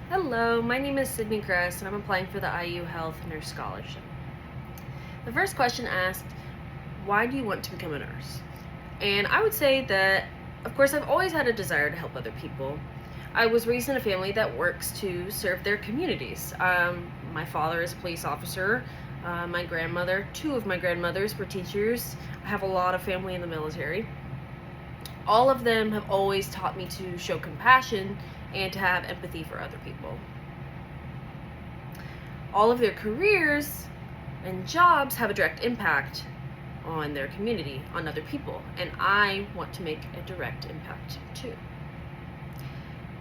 Hello, my name is Sydney Cress, and I'm applying for the IU Health Nurse Scholarship. The first question asked, why do you want to become a nurse? And I would say that, of course, I've always had a desire to help other people. I was raised in a family that works to serve their communities. My father is a police officer. My grandmother, two of my grandmothers were teachers. I have a lot of family in the military. All of them have always taught me to show compassion and to have empathy for other people. All of their careers and jobs have a direct impact on their community, on other people, and I want to make a direct impact too.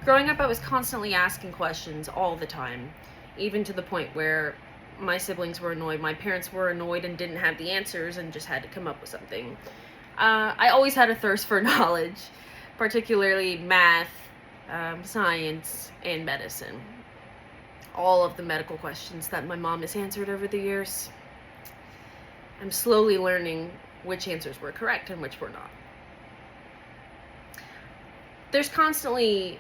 Growing up, I was constantly asking questions all the time, even to the point where my siblings were annoyed, my parents were annoyed and didn't have the answers and just had to come up with something. I always had a thirst for knowledge, particularly math, science, and medicine. All of the medical questions that my mom has answered over the years. I'm slowly learning which answers were correct and which were not. There's constantly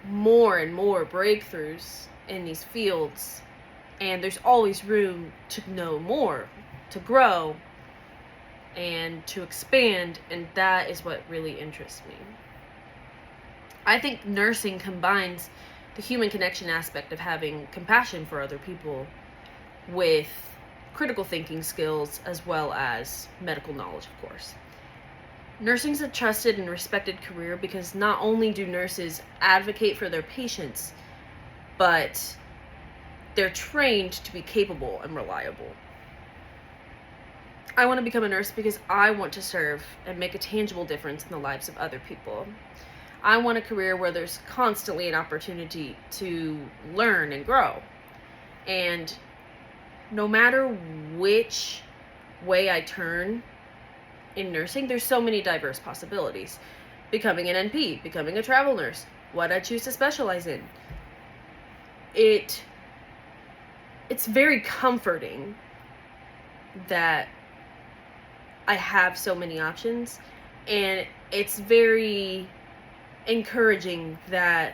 more and more breakthroughs in these fields, and there's always room to know more, to grow, and to expand, and that is what really interests me. I think nursing combines the human connection aspect of having compassion for other people with critical thinking skills as well as medical knowledge, of course. Nursing is a trusted and respected career because not only do nurses advocate for their patients, but they're trained to be capable and reliable. I want to become a nurse because I want to serve and make a tangible difference in the lives of other people. I want a career where there's constantly an opportunity to learn and grow. And no matter which way I turn in nursing, there's so many diverse possibilities. Becoming an NP, becoming a travel nurse, what I choose to specialize in. It's very comforting that I have so many options, and it's very encouraging that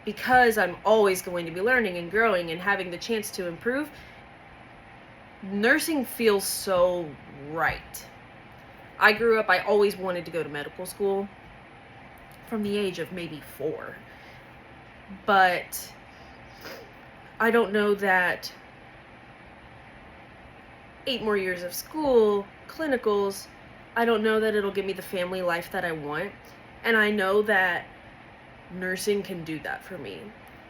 because I'm always going to be learning and growing and having the chance to improve, nursing feels so right. I grew up, I always wanted to go to medical school from the age of maybe 4. But I don't know that 8 more years of school, clinicals, I don't know that it'll give me the family life that I want. And I know that nursing can do that for me.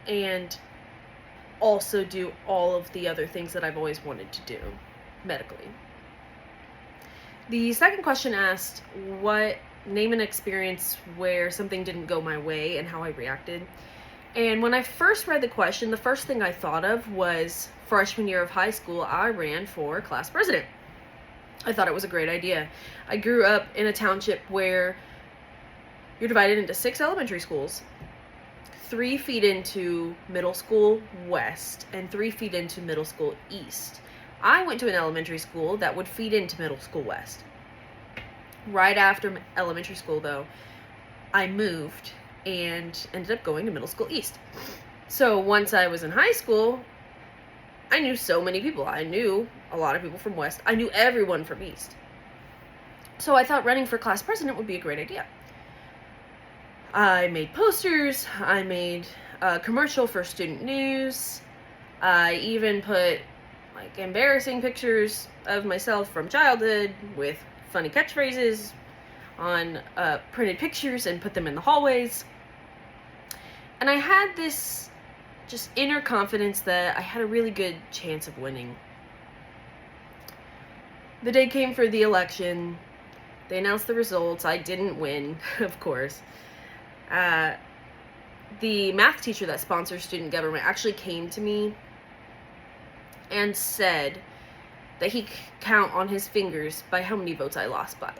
And also do all of the other things that I've always wanted to do medically. The second question asked, name an experience where something didn't go my way and how I reacted. And when I first read the question, the first thing I thought of was freshman year of high school, I ran for class president. I thought it was a great idea. I grew up in a township where you're divided into 6 elementary schools. 3 feed into middle school west and 3 feed into middle school east. I went to an elementary school that would feed into middle school west. Right after elementary school, though, I moved and ended up going to middle school east. So once I was in high school, I knew so many people. I knew a lot of people from west. I knew everyone from east. So I thought running for class president would be a great idea. I made posters. I made a commercial for student news. I even put embarrassing pictures of myself from childhood with funny catchphrases on printed pictures and put them in the hallways. And I had this just inner confidence that I had a really good chance of winning. The day came for the election. They announced the results. I didn't win, of course. The math teacher that sponsors student government actually came to me and said that he could count on his fingers by how many votes I lost by.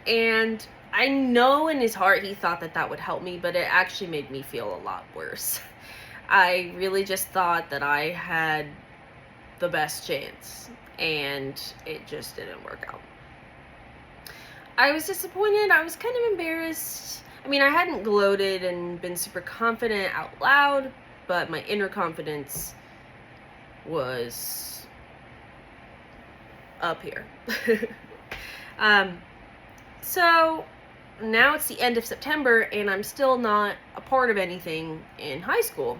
And I know in his heart he thought that that would help me, but it actually made me feel a lot worse. I really just thought that I had the best chance, and it just didn't work out. I was disappointed. I was kind of embarrassed. I mean, I hadn't gloated and been super confident out loud, but my inner confidence was up here. um, so now it's the end of September and I'm still not a part of anything in high school.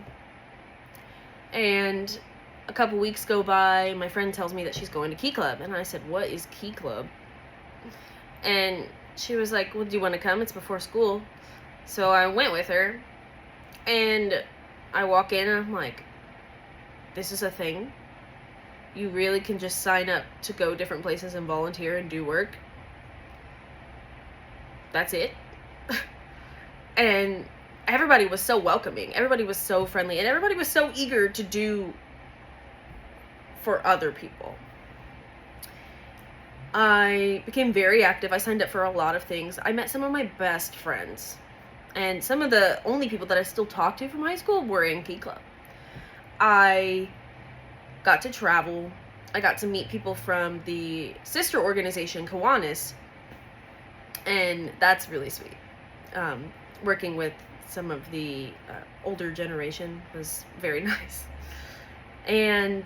And a couple weeks go by, my friend tells me that she's going to Key Club. And I said, what is Key Club? And she was like, well, do you want to come? It's before school. So I went with her. And I walk in and I'm like, this is a thing? You really can just sign up to go different places and volunteer and do work? That's it? And everybody was so welcoming. Everybody was so friendly. And everybody was so eager to do for other people. I became very active. I signed up for a lot of things. I met some of my best friends. And some of the only people that I still talk to from high school were in Key Club. I got to travel. I got to meet people from the sister organization, Kiwanis. And that's really sweet. Working with some of the older generation was very nice. And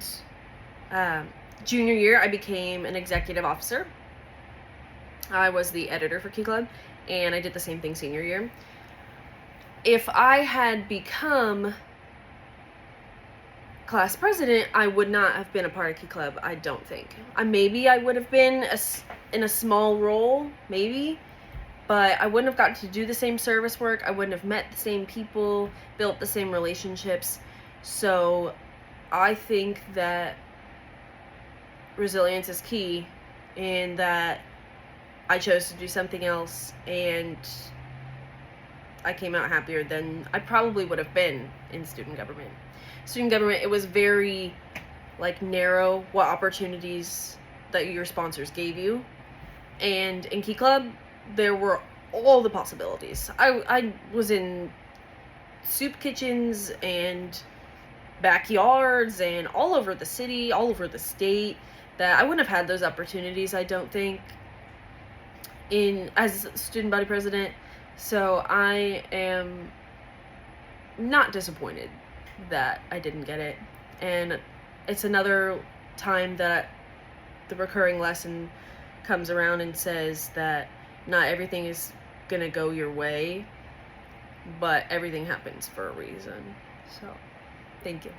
junior year, I became an executive officer. I was the editor for Key Club, and I did the same thing senior year. If I had become class president, I would not have been a part of Key Club, I don't think. Maybe I would have been in a small role, maybe, but I wouldn't have gotten to do the same service work. I wouldn't have met the same people, built the same relationships. So I think that resilience is key, and that I chose to do something else, and I came out happier than I probably would have been in student government. Student government, it was very narrow what opportunities that your sponsors gave you, and in Key Club there were all the possibilities. I was in soup kitchens and backyards and all over the city, all over the state, that I wouldn't have had those opportunities, I don't think, as student body president. So I am not disappointed that I didn't get it. And it's another time that the recurring lesson comes around and says that not everything is gonna go your way, but everything happens for a reason. So, thank you.